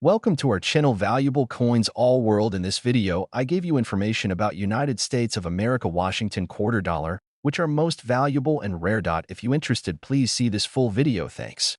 Welcome to our channel Valuable Coins All World. In this video, I gave you information about United States of America Washington quarter dollar, which are most valuable and rare. If you interested, please see this full video. Thanks.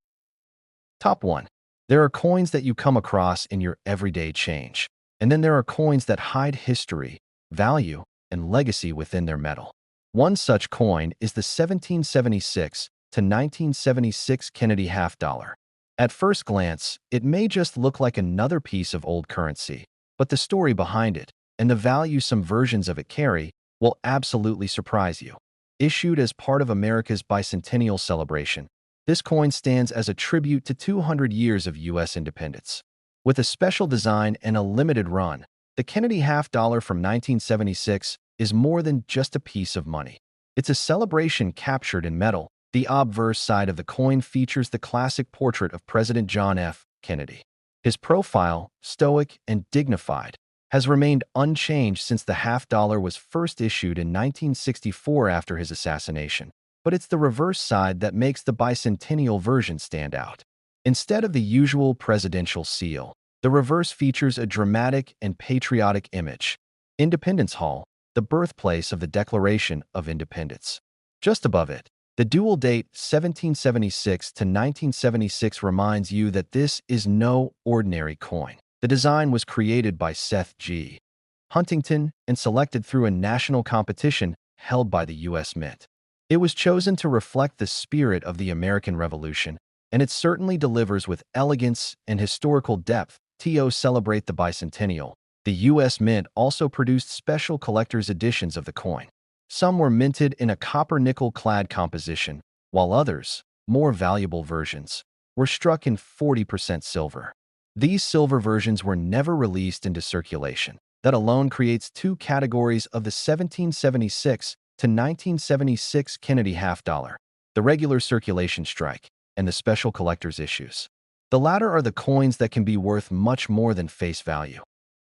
Top 1. There are coins that you come across in your everyday change. And then there are coins that hide history, value, and legacy within their metal. One such coin is the 1776 to 1976 Kennedy half dollar. At first glance, it may just look like another piece of old currency, but the story behind it, and the value some versions of it carry, will absolutely surprise you. Issued as part of America's bicentennial celebration, this coin stands as a tribute to 200 years of U.S. independence. With a special design and a limited run, the Kennedy half dollar from 1976 is more than just a piece of money. It's a celebration captured in metal. The obverse side of the coin features the classic portrait of President John F. Kennedy. His profile, stoic and dignified, has remained unchanged since the half dollar was first issued in 1964 after his assassination. But it's the reverse side that makes the bicentennial version stand out. Instead of the usual presidential seal, the reverse features a dramatic and patriotic image. Independence Hall, the birthplace of the Declaration of Independence. Just above it, the dual date 1776 to 1976 reminds you that this is no ordinary coin. The design was created by Seth G. Huntington and selected through a national competition held by the U.S. Mint. It was chosen to reflect the spirit of the American Revolution, and it certainly delivers with elegance and historical depth. To celebrate the bicentennial, the U.S. Mint also produced special collector's editions of the coin. Some were minted in a copper-nickel clad composition, while others, more valuable versions, were struck in 40% silver. These silver versions were never released into circulation. That alone creates two categories of the 1776 to 1976 Kennedy half dollar: the regular circulation strike and the special collector's issues. The latter are the coins that can be worth much more than face value.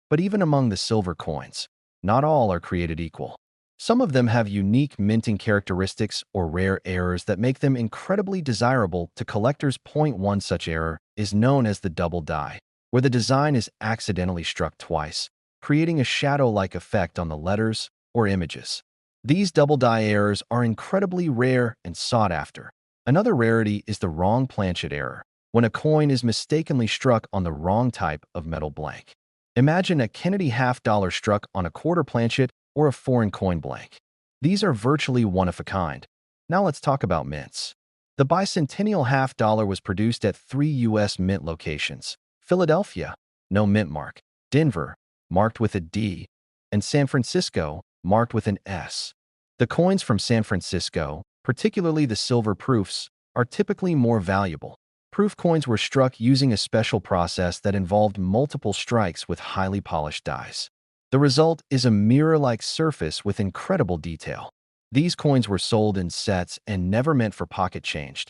But even among the silver coins, not all are created equal. Some of them have unique minting characteristics or rare errors that make them incredibly desirable to collectors. One such error is known as the double die, where the design is accidentally struck twice, creating a shadow-like effect on the letters or images. These double die errors are incredibly rare and sought after. Another rarity is the wrong planchet error, when a coin is mistakenly struck on the wrong type of metal blank. Imagine a Kennedy half dollar struck on a quarter planchet or a foreign coin blank. These are virtually one of a kind. Now let's talk about mints. The bicentennial half dollar was produced at 3 U.S. mint locations: Philadelphia, no mint mark; Denver, marked with a D; and San Francisco, marked with an S. The coins from San Francisco, particularly the silver proofs, are typically more valuable. Proof coins were struck using a special process that involved multiple strikes with highly polished dies. The result is a mirror-like surface with incredible detail. These coins were sold in sets and never meant for pocket changed.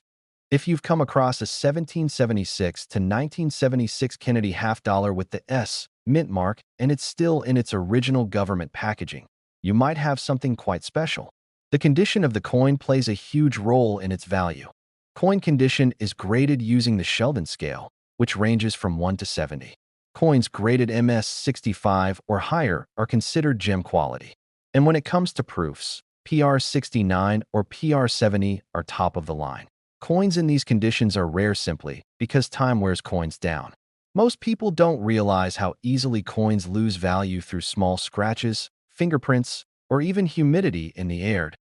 If you've come across a 1776 to 1976 Kennedy half dollar with the S mint mark and it's still in its original government packaging, you might have something quite special. The condition of the coin plays a huge role in its value. Coin condition is graded using the Sheldon scale, which ranges from 1 to 70. Coins graded MS65 or higher are considered gem quality. And when it comes to proofs, PR69 or PR70 are top of the line. Coins in these conditions are rare simply because time wears coins down. Most people don't realize how easily coins lose value through small scratches, fingerprints, or even humidity in the air.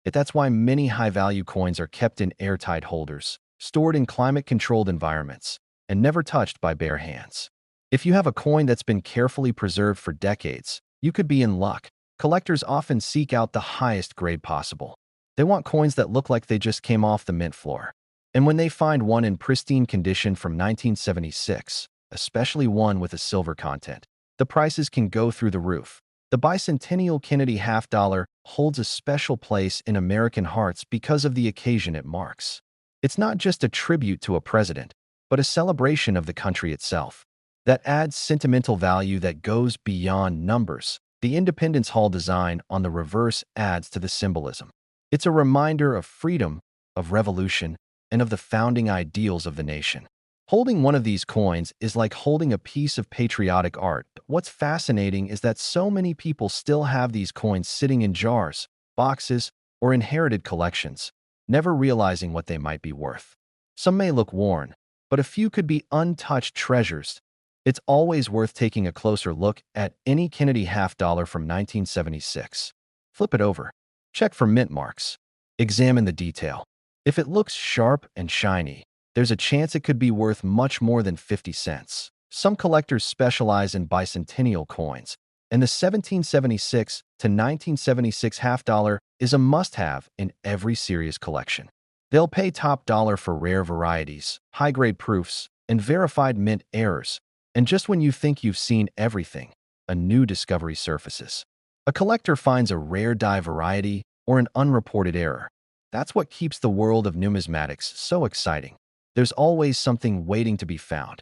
That's why many high-value coins are kept in airtight holders, stored in climate-controlled environments, and never touched by bare hands. If you have a coin that's been carefully preserved for decades, you could be in luck. Collectors often seek out the highest grade possible. They want coins that look like they just came off the mint floor. And when they find one in pristine condition from 1976, especially one with a silver content, the prices can go through the roof. The bicentennial Kennedy half dollar holds a special place in American hearts because of the occasion it marks. It's not just a tribute to a president, but a celebration of the country itself. That adds sentimental value that goes beyond numbers. The Independence Hall design on the reverse adds to the symbolism. It's a reminder of freedom, of revolution, and of the founding ideals of the nation. Holding one of these coins is like holding a piece of patriotic art. What's fascinating is that so many people still have these coins sitting in jars, boxes, or inherited collections, never realizing what they might be worth. Some may look worn, but a few could be untouched treasures. It's always worth taking a closer look at any Kennedy half dollar from 1976. Flip it over. Check for mint marks. Examine the detail. If it looks sharp and shiny, there's a chance it could be worth much more than 50 cents. Some collectors specialize in bicentennial coins, and the 1776 to 1976 half dollar is a must-have in every serious collection. They'll pay top dollar for rare varieties, high-grade proofs, and verified mint errors. And just when you think you've seen everything, a new discovery surfaces. A collector finds a rare die variety or an unreported error. That's what keeps the world of numismatics so exciting. There's always something waiting to be found.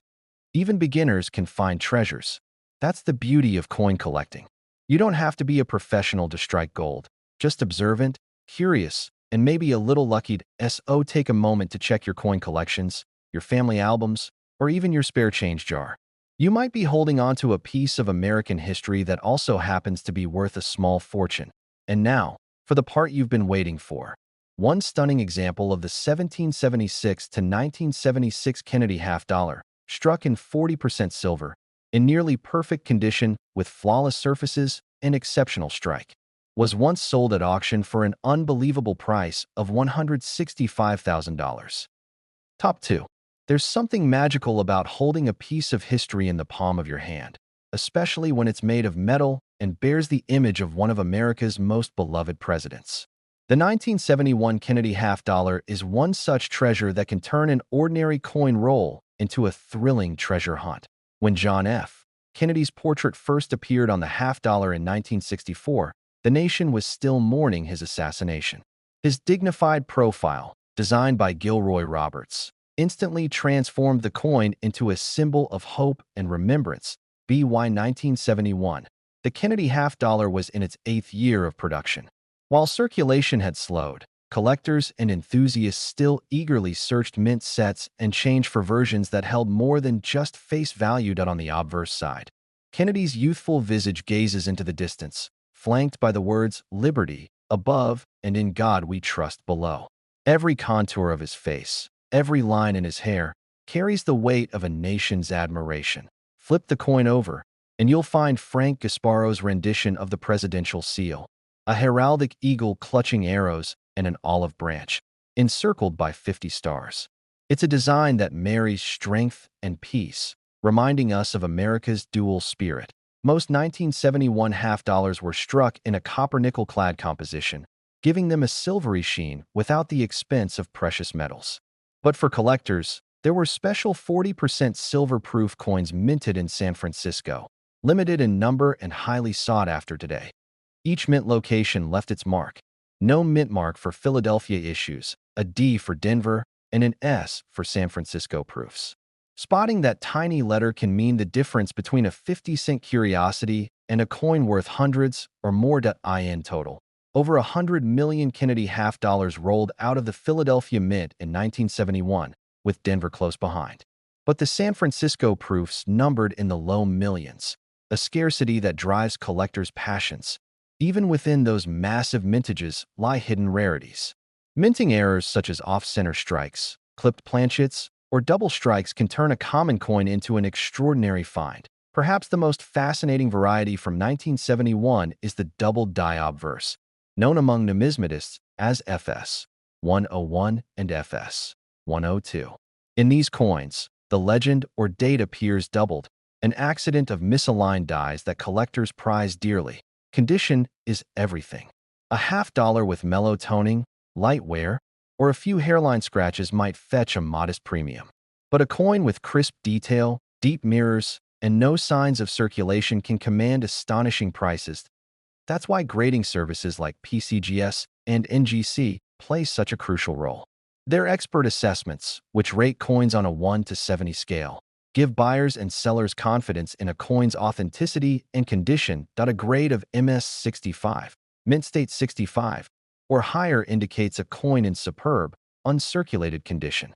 Even beginners can find treasures. That's the beauty of coin collecting. You don't have to be a professional to strike gold. Just observant, curious, and maybe a little lucky. So take a moment to check your coin collections, your family albums, or even your spare change jar. You might be holding on to a piece of American history that also happens to be worth a small fortune. And now, for the part you've been waiting for. One stunning example of the 1776 to 1976 Kennedy half dollar, struck in 40% silver, in nearly perfect condition with flawless surfaces and exceptional strike, was once sold at auction for an unbelievable price of $165,000. Top 2. There's something magical about holding a piece of history in the palm of your hand, especially when it's made of metal and bears the image of one of America's most beloved presidents. The 1971 Kennedy half dollar is one such treasure that can turn an ordinary coin roll into a thrilling treasure hunt. When John F. Kennedy's portrait first appeared on the half dollar in 1964, the nation was still mourning his assassination. His dignified profile, designed by Gilroy Roberts, instantly transformed the coin into a symbol of hope and remembrance. By 1971, the Kennedy half dollar was in its 8th year of production. While circulation had slowed, collectors and enthusiasts still eagerly searched mint sets and changed for versions that held more than just face value. On the obverse side, Kennedy's youthful visage gazes into the distance, flanked by the words "Liberty" above and "In God We Trust" below. Every contour of his face, every line in his hair, carries the weight of a nation's admiration. Flip the coin over, and you'll find Frank Gasparo's rendition of the presidential seal. A heraldic eagle clutching arrows and an olive branch, encircled by 50 stars. It's a design that marries strength and peace, reminding us of America's dual spirit. Most 1971 half dollars were struck in a copper-nickel-clad composition, giving them a silvery sheen without the expense of precious metals. But for collectors, there were special 40% silver-proof coins minted in San Francisco, limited in number and highly sought after today. Each mint location left its mark. No mint mark for Philadelphia issues, a D for Denver, and an S for San Francisco proofs. Spotting that tiny letter can mean the difference between a 50-cent curiosity and a coin worth hundreds or more. In total, over 100 million Kennedy half dollars rolled out of the Philadelphia Mint in 1971, with Denver close behind. But the San Francisco proofs numbered in the low millions, a scarcity that drives collectors' passions. Even within those massive mintages lie hidden rarities. Minting errors such as off-center strikes, clipped planchets, or double strikes can turn a common coin into an extraordinary find. Perhaps the most fascinating variety from 1971 is the double die obverse, known among numismatists as FS 101 and FS 102. In these coins, the legend or date appears doubled, an accident of misaligned dies that collectors prize dearly. Condition is everything. A half dollar with mellow toning, light wear, or a few hairline scratches might fetch a modest premium. But a coin with crisp detail, deep mirrors, and no signs of circulation can command astonishing prices. That's why grading services like PCGS and NGC play such a crucial role. Their expert assessments, which rate coins on a 1 to 70 scale, give buyers and sellers confidence in a coin's authenticity and condition. A grade of MS 65, mint state 65, or higher indicates a coin in superb, uncirculated condition.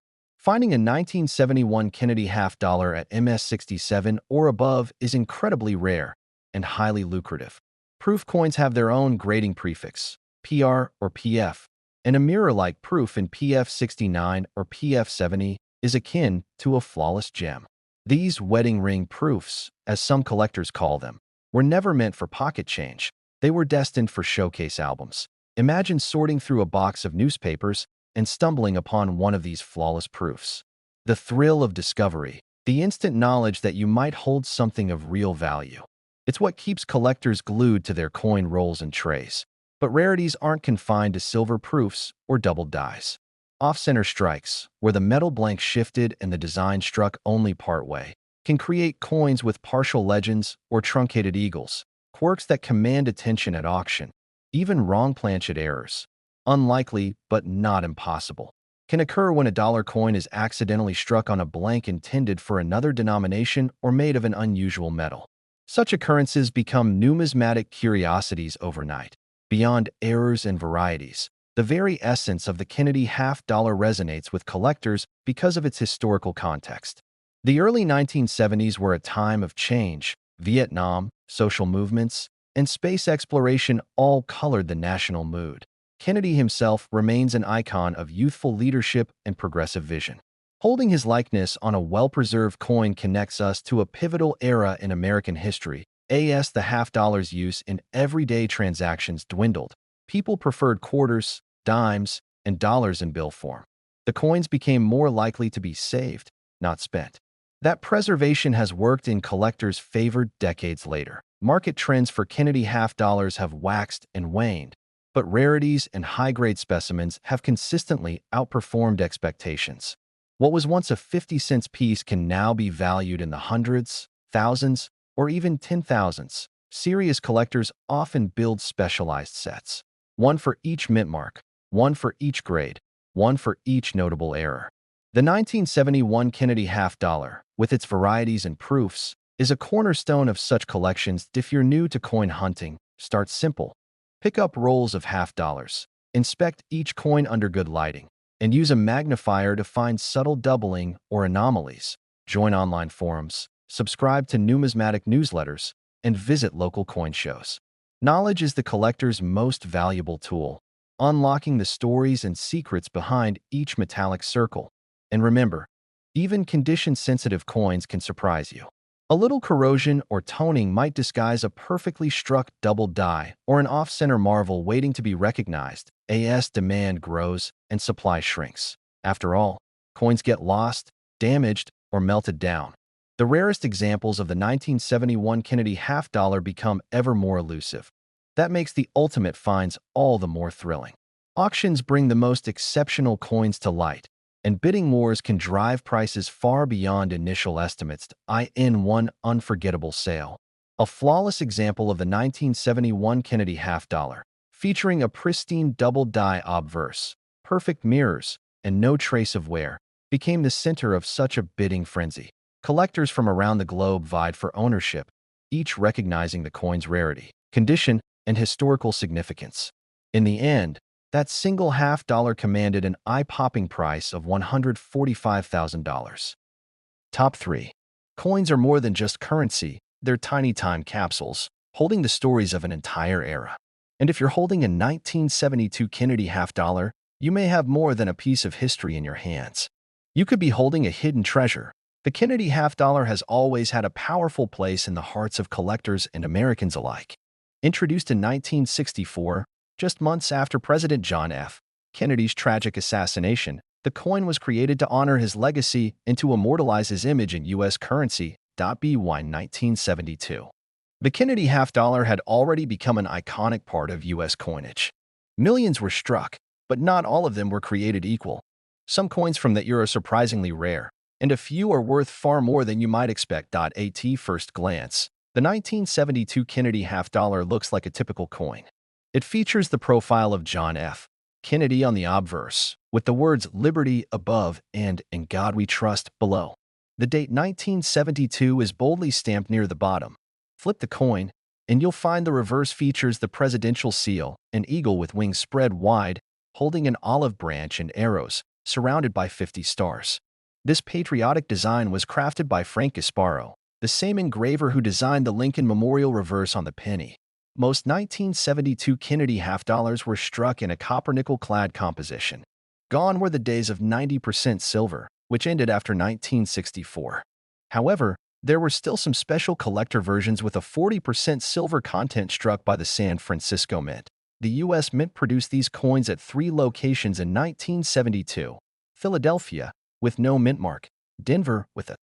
Finding a 1971 Kennedy half dollar at MS67 or above is incredibly rare and highly lucrative. Proof coins have their own grading prefix, PR or PF, and a mirror-like proof in PF69 or PF70 is akin to a flawless gem. These wedding ring proofs, as some collectors call them, were never meant for pocket change. They were destined for showcase albums. Imagine sorting through a box of newspapers and stumbling upon one of these flawless proofs. The thrill of discovery, the instant knowledge that you might hold something of real value. It's what keeps collectors glued to their coin rolls and trays. But rarities aren't confined to silver proofs or doubled dies. Off-center strikes, where the metal blank shifted and the design struck only partway, can create coins with partial legends or truncated eagles, quirks that command attention at auction. Even wrong planchet errors, unlikely but not impossible, can occur when a dollar coin is accidentally struck on a blank intended for another denomination or made of an unusual metal. Such occurrences become numismatic curiosities overnight. Beyond errors and varieties, the very essence of the Kennedy half dollar resonates with collectors because of its historical context. The early 1970s were a time of change. Vietnam, social movements, and space exploration all colored the national mood. Kennedy himself remains an icon of youthful leadership and progressive vision. Holding his likeness on a well-preserved coin connects us to a pivotal era in American history. As the half dollar's use in everyday transactions dwindled, people preferred quarters, dimes, and dollars in bill form. The coins became more likely to be saved, not spent. That preservation has worked in collectors' favor decades later. Market trends for Kennedy half dollars have waxed and waned, but rarities and high-grade specimens have consistently outperformed expectations. What was once a 50-cent piece can now be valued in the hundreds, thousands, or even 10,000s. Serious collectors often build specialized sets. One for each mint mark, one for each grade, one for each notable error. The 1971 Kennedy half dollar, with its varieties and proofs, is a cornerstone of such collections. If you're new to coin hunting, start simple. Pick up rolls of half dollars, inspect each coin under good lighting, and use a magnifier to find subtle doubling or anomalies. Join online forums, subscribe to numismatic newsletters, and visit local coin shows. Knowledge is the collector's most valuable tool, unlocking the stories and secrets behind each metallic circle. And remember, even condition-sensitive coins can surprise you. A little corrosion or toning might disguise a perfectly struck double die or an off-center marvel waiting to be recognized. As demand grows and supply shrinks. After all, coins get lost, damaged, or melted down. The rarest examples of the 1971 Kennedy half dollar become ever more elusive. That makes the ultimate finds all the more thrilling. Auctions bring the most exceptional coins to light, and bidding wars can drive prices far beyond initial estimates. In one unforgettable sale, a flawless example of the 1971 Kennedy half dollar, featuring a pristine double die obverse, perfect mirrors, and no trace of wear, became the center of such a bidding frenzy. Collectors from around the globe vied for ownership, each recognizing the coin's rarity, condition, and historical significance. In the end, that single half dollar commanded an eye-popping price of $145,000. Top 3. Coins are more than just currency, they're tiny time capsules, holding the stories of an entire era. And if you're holding a 1972 Kennedy half dollar, you may have more than a piece of history in your hands. You could be holding a hidden treasure. The Kennedy half dollar has always had a powerful place in the hearts of collectors and Americans alike. Introduced in 1964, just months after President John F. Kennedy's tragic assassination, the coin was created to honor his legacy and to immortalize his image in U.S. currency. By 1972. The Kennedy half dollar had already become an iconic part of U.S. coinage. Millions were struck, but not all of them were created equal. Some coins from that era are surprisingly rare, and a few are worth far more than you might expect. At first glance, the 1972 Kennedy half dollar looks like a typical coin. It features the profile of John F. Kennedy on the obverse, with the words Liberty above and In God We Trust below. The date 1972 is boldly stamped near the bottom. Flip the coin, and you'll find the reverse features the presidential seal, an eagle with wings spread wide, holding an olive branch and arrows, surrounded by 50 stars. This patriotic design was crafted by Frank Gasparo, the same engraver who designed the Lincoln Memorial reverse on the penny. Most 1972 Kennedy half-dollars were struck in a copper-nickel-clad composition. Gone were the days of 90% silver, which ended after 1964. However, there were still some special collector versions with a 40% silver content struck by the San Francisco Mint. The U.S. Mint produced these coins at 3 locations in 1972: Philadelphia, with no mint mark; Denver, with a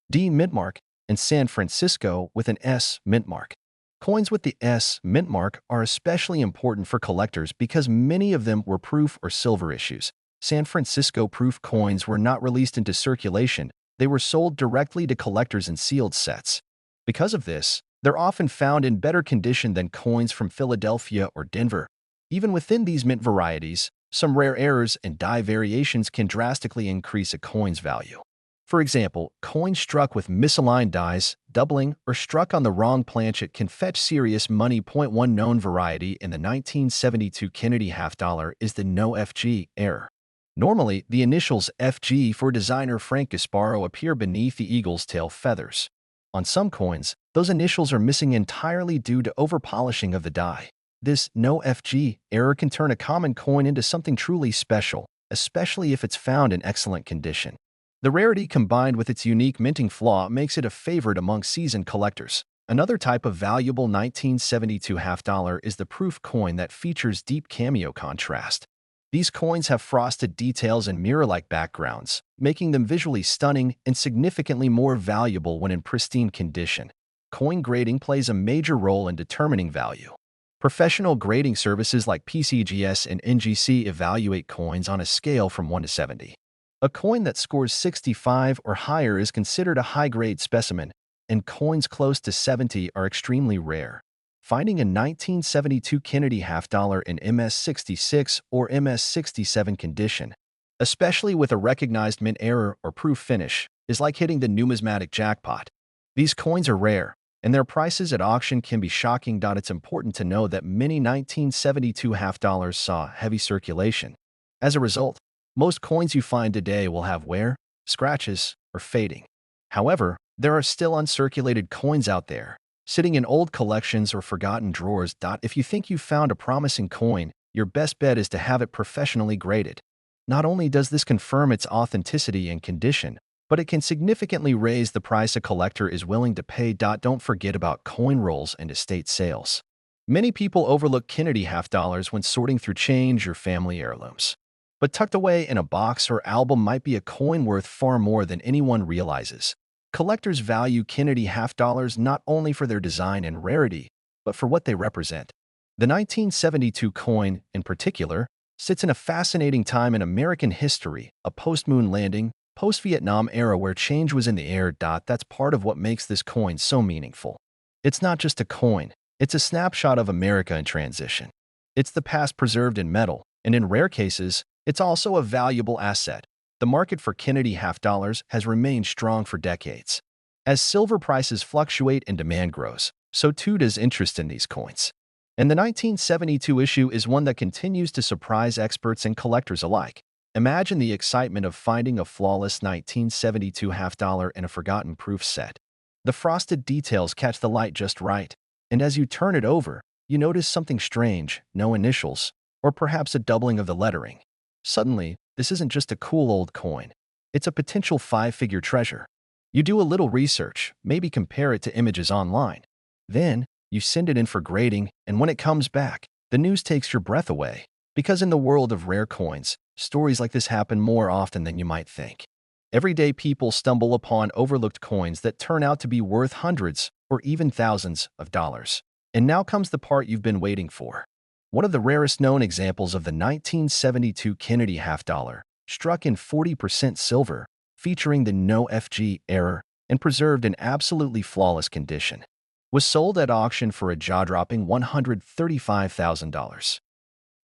D mint mark; and San Francisco, with an S mint mark. Coins with the S mint mark are especially important for collectors because many of them were proof or silver issues. San Francisco proof coins were not released into circulation. They were sold directly to collectors in sealed sets. Because of this, they're often found in better condition than coins from Philadelphia or Denver. Even within these mint varieties, some rare errors and die variations can drastically increase a coin's value. For example, coins struck with misaligned dies, doubling, or struck on the wrong planchet can fetch serious money. One known variety in the 1972 Kennedy half-dollar is the no FG error. Normally, the initials FG for designer Frank Gasparo appear beneath the eagle's tail feathers. On some coins, those initials are missing entirely due to overpolishing of the die. This no FG error can turn a common coin into something truly special, especially if it's found in excellent condition. The rarity combined with its unique minting flaw makes it a favorite among seasoned collectors. Another type of valuable 1972 half-dollar is the proof coin that features deep cameo contrast. These coins have frosted details and mirror-like backgrounds, making them visually stunning and significantly more valuable when in pristine condition. Coin grading plays a major role in determining value. Professional grading services like PCGS and NGC evaluate coins on a scale from 1 to 70. A coin that scores 65 or higher is considered a high-grade specimen, and coins close to 70 are extremely rare. Finding a 1972 Kennedy half-dollar in MS66 or MS67 condition, especially with a recognized mint error or proof finish, is like hitting the numismatic jackpot. These coins are rare, and their prices at auction can be shocking. It's important to know that many 1972 half-dollars saw heavy circulation. As a result, most coins you find today will have wear, scratches, or fading. However, there are still uncirculated coins out there, sitting in old collections or forgotten drawers. If you think you've found a promising coin, your best bet is to have it professionally graded. Not only does this confirm its authenticity and condition, but it can significantly raise the price a collector is willing to pay. Don't forget about coin rolls and estate sales. Many people overlook Kennedy half-dollars when sorting through change or family heirlooms. But tucked away in a box or album might be a coin worth far more than anyone realizes. Collectors value Kennedy half-dollars not only for their design and rarity, but for what they represent. The 1972 coin, in particular, sits in a fascinating time in American history, a post-moon landing, post-Vietnam era where change was in the air. That's part of what makes this coin so meaningful. It's not just a coin, it's a snapshot of America in transition. It's the past preserved in metal, and in rare cases, it's also a valuable asset. The market for Kennedy half-dollars has remained strong for decades. As silver prices fluctuate and demand grows, so too does interest in these coins. And the 1972 issue is one that continues to surprise experts and collectors alike. Imagine the excitement of finding a flawless 1972 half-dollar in a forgotten proof set. The frosted details catch the light just right, and as you turn it over, you notice something strange: no initials, or perhaps a doubling of the lettering. Suddenly, this isn't just a cool old coin. It's a potential 5-figure treasure. You do a little research, maybe compare it to images online. Then, you send it in for grading, and when it comes back, the news takes your breath away. Because in the world of rare coins, stories like this happen more often than you might think. Everyday people stumble upon overlooked coins that turn out to be worth hundreds or even thousands of dollars. And now comes the part you've been waiting for. One of the rarest known examples of the 1972 Kennedy half-dollar, struck in 40% silver, featuring the no FG error and preserved in absolutely flawless condition, was sold at auction for a jaw-dropping $135,000.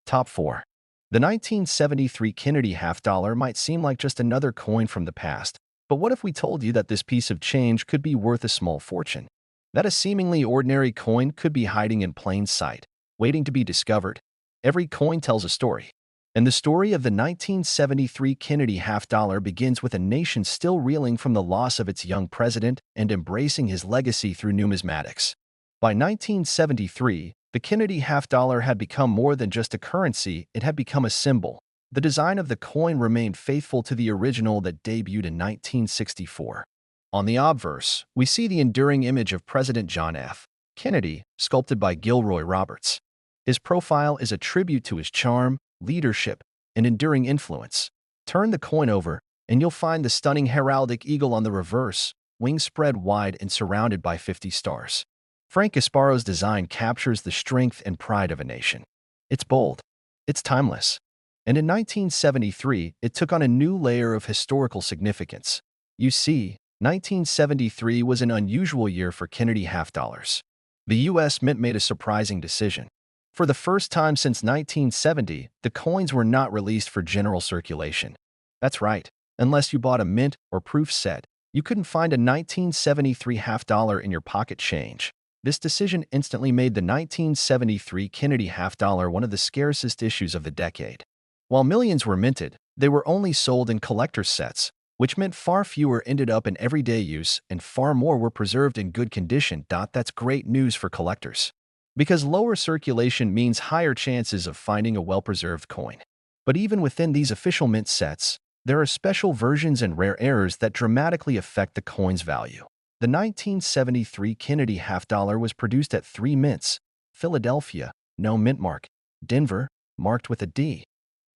Top 4. The 1973 Kennedy half-dollar might seem like just another coin from the past, but what if we told you that this piece of change could be worth a small fortune? That a seemingly ordinary coin could be hiding in plain sight, waiting to be discovered. Every coin tells a story. And the story of the 1973 Kennedy half-dollar begins with a nation still reeling from the loss of its young president and embracing his legacy through numismatics. By 1973, the Kennedy half-dollar had become more than just a currency, it had become a symbol. The design of the coin remained faithful to the original that debuted in 1964. On the obverse, we see the enduring image of President John F. Kennedy, sculpted by Gilroy Roberts. His profile is a tribute to his charm, leadership, and enduring influence. Turn the coin over, and you'll find the stunning heraldic eagle on the reverse, wings spread wide and surrounded by 50 stars. Frank Gasparo's design captures the strength and pride of a nation. It's bold. It's timeless. And in 1973, it took on a new layer of historical significance. You see, 1973 was an unusual year for Kennedy half-dollars. The U.S. Mint made a surprising decision. For the first time since 1970, the coins were not released for general circulation. That's right, unless you bought a mint or proof set, you couldn't find a 1973 half-dollar in your pocket change. This decision instantly made the 1973 Kennedy half-dollar one of the scarcest issues of the decade. While millions were minted, they were only sold in collector's sets, which meant far fewer ended up in everyday use and far more were preserved in good condition. That's great news for collectors, because lower circulation means higher chances of finding a well-preserved coin. But even within these official mint sets, there are special versions and rare errors that dramatically affect the coin's value. The 1973 Kennedy half-dollar was produced at 3 mints: Philadelphia, no mint mark; Denver, marked with a D;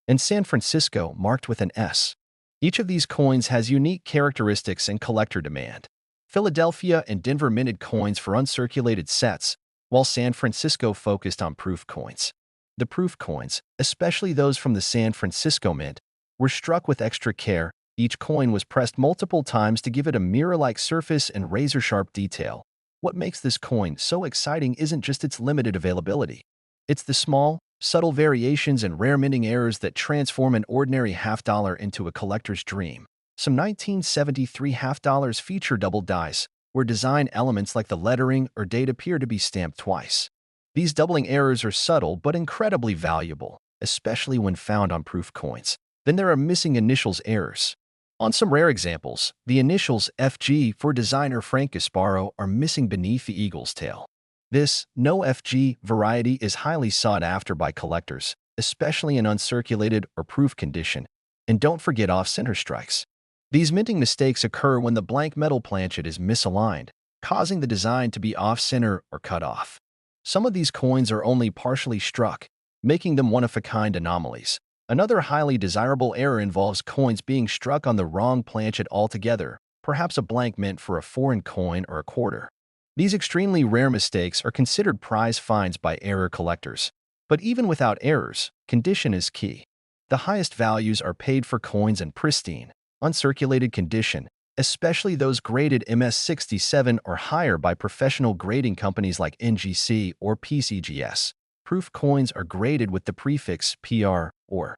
and San Francisco, marked with an S. Each of these coins has unique characteristics and collector demand. Philadelphia and Denver minted coins for uncirculated sets, while San Francisco focused on proof coins. The proof coins, especially those from the San Francisco Mint, were struck with extra care. Each coin was pressed multiple times to give it a mirror-like surface and razor-sharp detail. What makes this coin so exciting isn't just its limited availability. It's the small, subtle variations and rare minting errors that transform an ordinary half-dollar into a collector's dream. Some 1973 half-dollars feature double dice, where design elements like the lettering or date appear to be stamped twice. These doubling errors are subtle but incredibly valuable, especially when found on proof coins. Then there are missing initials errors. On some rare examples, the initials FG for designer Frank Gasparo are missing beneath the eagle's tail. This no FG variety is highly sought after by collectors, especially in uncirculated or proof condition. And don't forget off-center strikes. These minting mistakes occur when the blank metal planchet is misaligned, causing the design to be off-center or cut off. Some of these coins are only partially struck, making them one-of-a-kind anomalies. Another highly desirable error involves coins being struck on the wrong planchet altogether, perhaps a blank mint for a foreign coin or a quarter. These extremely rare mistakes are considered prize finds by error collectors. But even without errors, condition is key. The highest values are paid for coins in pristine, uncirculated condition, especially those graded MS67 or higher by professional grading companies like NGC or PCGS. Proof coins are graded with the prefix PR or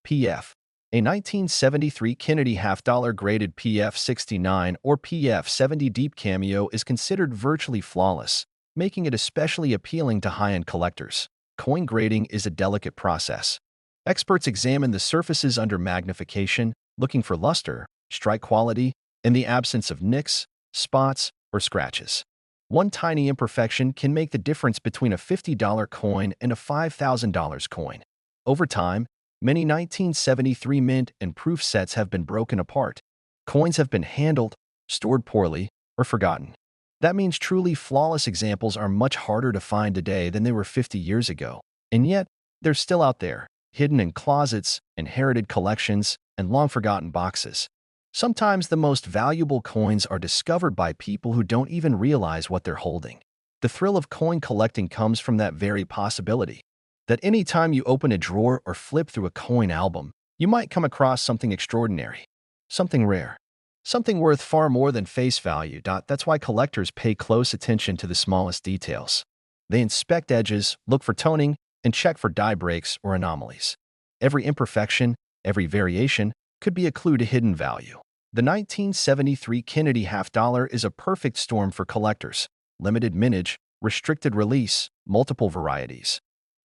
PF. A 1973 Kennedy half-dollar graded PF69 or PF70 deep cameo is considered virtually flawless, making it especially appealing to high-end collectors. Coin grading is a delicate process. Experts examine the surfaces under magnification, looking for luster, strike quality, and the absence of nicks, spots, or scratches. One tiny imperfection can make the difference between a $50 coin and a $5,000 coin. Over time, many 1973 mint and proof sets have been broken apart. Coins have been handled, stored poorly, or forgotten. That means truly flawless examples are much harder to find today than they were 50 years ago. And yet, they're still out there, hidden in closets, inherited collections, and long-forgotten boxes. Sometimes the most valuable coins are discovered by people who don't even realize what they're holding. The thrill of coin collecting comes from that very possibility, that any time you open a drawer or flip through a coin album, you might come across something extraordinary, something rare, something worth far more than face value. That's why collectors pay close attention to the smallest details. They inspect edges, look for toning, and check for die breaks or anomalies. Every imperfection, every variation, could be a clue to hidden value. The 1973 Kennedy half-dollar is a perfect storm for collectors. Limited mintage, restricted release, multiple varieties.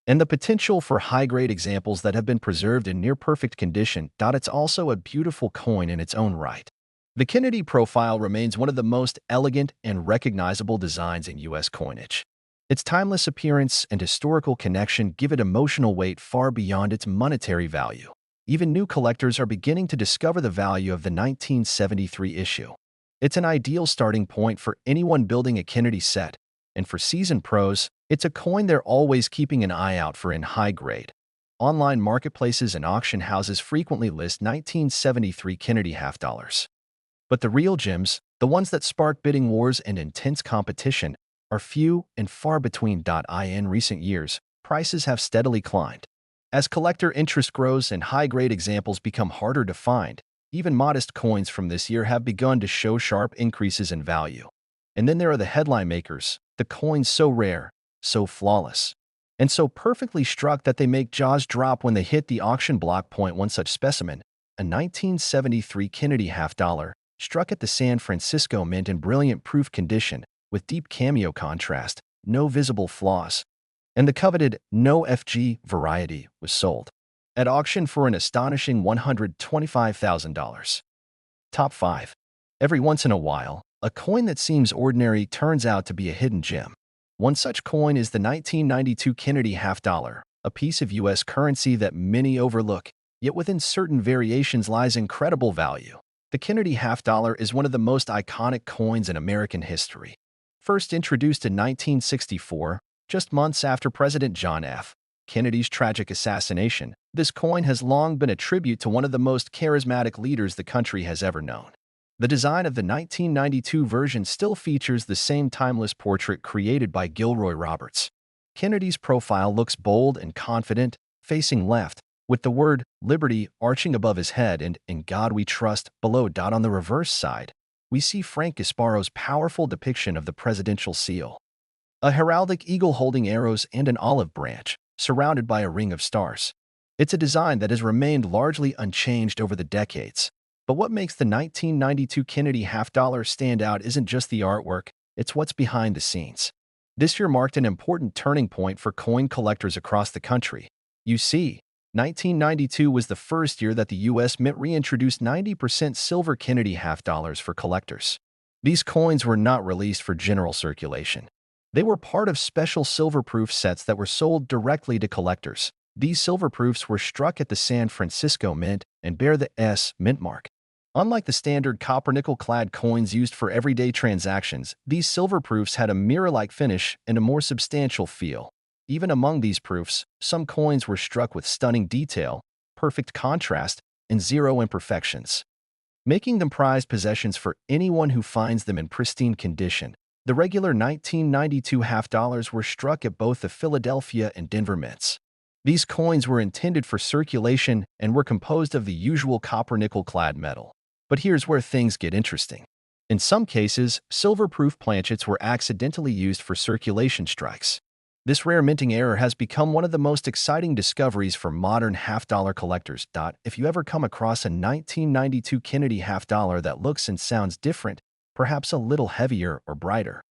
and the potential for high-grade examples that have been preserved in near-perfect condition. It's also a beautiful coin in its own right. The Kennedy profile remains one of the most elegant and recognizable designs in U.S. coinage. Its timeless appearance and historical connection give it emotional weight far beyond its monetary value. Even new collectors are beginning to discover the value of the 1973 issue. It's an ideal starting point for anyone building a Kennedy set, and for seasoned pros, it's a coin they're always keeping an eye out for in high grade. Online marketplaces and auction houses frequently list 1973 Kennedy half dollars. But the real gems, the ones that spark bidding wars and intense competition, are few and far between. In recent years, prices have steadily climbed. As collector interest grows and high-grade examples become harder to find, even modest coins from this year have begun to show sharp increases in value. And then there are the headline makers, the coins so rare, so flawless, and so perfectly struck that they make jaws drop when they hit the auction block. One such specimen, a 1973 Kennedy half dollar, struck at the San Francisco Mint in brilliant proof condition, with deep cameo contrast, no visible flaws, and the coveted no FG variety was sold at auction for an astonishing $125,000. Top 5. Every once in a while, a coin that seems ordinary turns out to be a hidden gem. One such coin is the 1992 Kennedy half dollar, a piece of U.S. currency that many overlook, yet within certain variations lies incredible value. The Kennedy half dollar is one of the most iconic coins in American history. First introduced in 1964, just months after President John F. Kennedy's tragic assassination, this coin has long been a tribute to one of the most charismatic leaders the country has ever known. The design of the 1992 version still features the same timeless portrait created by Gilroy Roberts. Kennedy's profile looks bold and confident, facing left, with the word Liberty arching above his head and In God We Trust below. On the reverse side, we see Frank Gasparo's powerful depiction of the presidential seal, a heraldic eagle holding arrows and an olive branch, surrounded by a ring of stars. It's a design that has remained largely unchanged over the decades. But what makes the 1992 Kennedy half dollar stand out isn't just the artwork, it's what's behind the scenes. This year marked an important turning point for coin collectors across the country. You see, 1992 was the first year that the U.S. Mint reintroduced 90% silver Kennedy half dollars for collectors. These coins were not released for general circulation. They were part of special silver-proof sets that were sold directly to collectors. These silver proofs were struck at the San Francisco Mint and bear the S Mint mark. Unlike the standard copper-nickel-clad coins used for everyday transactions, these silver proofs had a mirror-like finish and a more substantial feel. Even among these proofs, some coins were struck with stunning detail, perfect contrast, and zero imperfections, making them prized possessions for anyone who finds them in pristine condition. The regular 1992 half dollars were struck at both the Philadelphia and Denver mints. These coins were intended for circulation and were composed of the usual copper-nickel-clad metal. But here's where things get interesting. In some cases, silver-proof planchets were accidentally used for circulation strikes. This rare minting error has become one of the most exciting discoveries for modern half-dollar collectors. If you ever come across a 1992 Kennedy half dollar that looks and sounds different, perhaps a little heavier or brighter,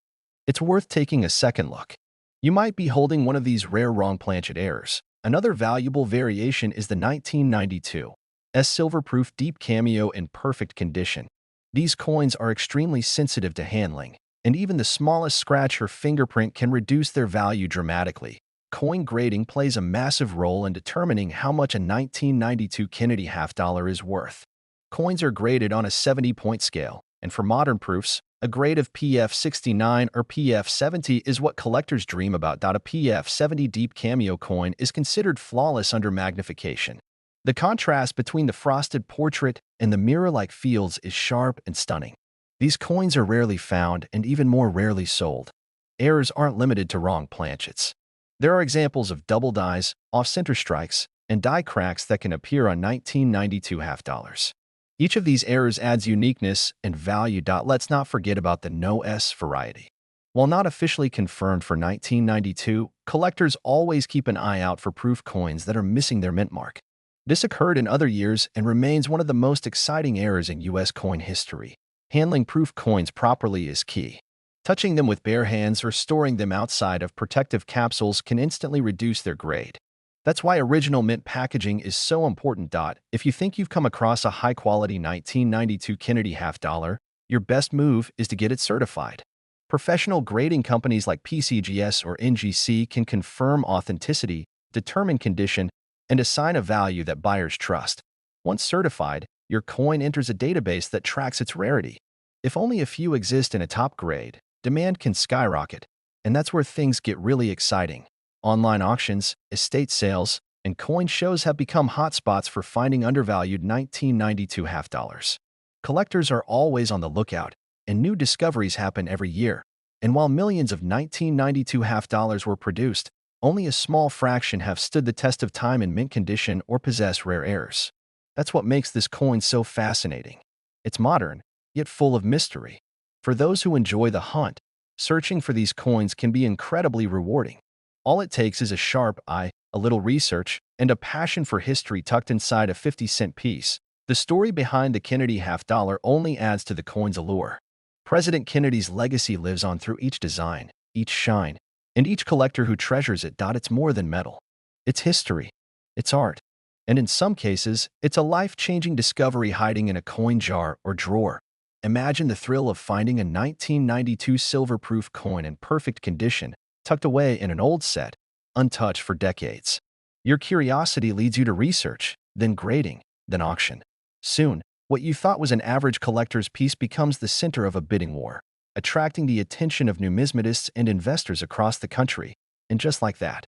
it's worth taking a second look. You might be holding one of these rare wrong planchet errors. Another valuable variation is the 1992 silver-proof deep cameo in perfect condition. These coins are extremely sensitive to handling, and even the smallest scratch or fingerprint can reduce their value dramatically. Coin grading plays a massive role in determining how much a 1992 Kennedy half dollar is worth. Coins are graded on a 70-point scale, and for modern proofs, a grade of PF 69 or PF 70 is what collectors dream about. A PF 70 deep cameo coin is considered flawless under magnification. The contrast between the frosted portrait and the mirror-like fields is sharp and stunning. These coins are rarely found and even more rarely sold. Errors aren't limited to wrong planchets. There are examples of double dies, off-center strikes, and die cracks that can appear on 1992 half dollars. Each of these errors adds uniqueness and value. Let's not forget about the no S variety. While not officially confirmed for 1992, collectors always keep an eye out for proof coins that are missing their mint mark. This occurred in other years and remains one of the most exciting errors in U.S. coin history. Handling proof coins properly is key. Touching them with bare hands or storing them outside of protective capsules can instantly reduce their grade. That's why original mint packaging is so important. If you think you've come across a high-quality 1992 Kennedy half dollar, your best move is to get it certified. Professional grading companies like PCGS or NGC can confirm authenticity, determine condition, and assign a value that buyers trust. Once certified, your coin enters a database that tracks its rarity. If only a few exist in a top grade, demand can skyrocket, and that's where things get really exciting. Online auctions, estate sales, and coin shows have become hotspots for finding undervalued 1992 half dollars. Collectors are always on the lookout, and new discoveries happen every year. And while millions of 1992 half dollars were produced, only a small fraction have stood the test of time in mint condition or possess rare airs. That's what makes this coin so fascinating. It's modern, yet full of mystery. For those who enjoy the hunt, searching for these coins can be incredibly rewarding. All it takes is a sharp eye, a little research, and a passion for history tucked inside a 50-cent piece. The story behind the Kennedy half dollar only adds to the coin's allure. President Kennedy's legacy lives on through each design, each shine, and each collector who treasures it. It's more than metal. It's history. It's art. And in some cases, it's a life-changing discovery hiding in a coin jar or drawer. Imagine the thrill of finding a 1992 silver-proof coin in perfect condition, tucked away in an old set, untouched for decades. Your curiosity leads you to research, then grading, then auction. Soon, what you thought was an average collector's piece becomes the center of a bidding war, attracting the attention of numismatists and investors across the country. And just like that,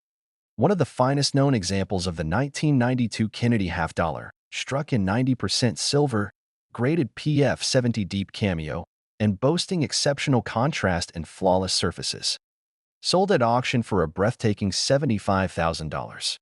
one of the finest known examples of the 1992 Kennedy half dollar, struck in 90% silver, graded PF70 deep cameo, and boasting exceptional contrast and flawless surfaces. Sold at auction for a breathtaking $75,000.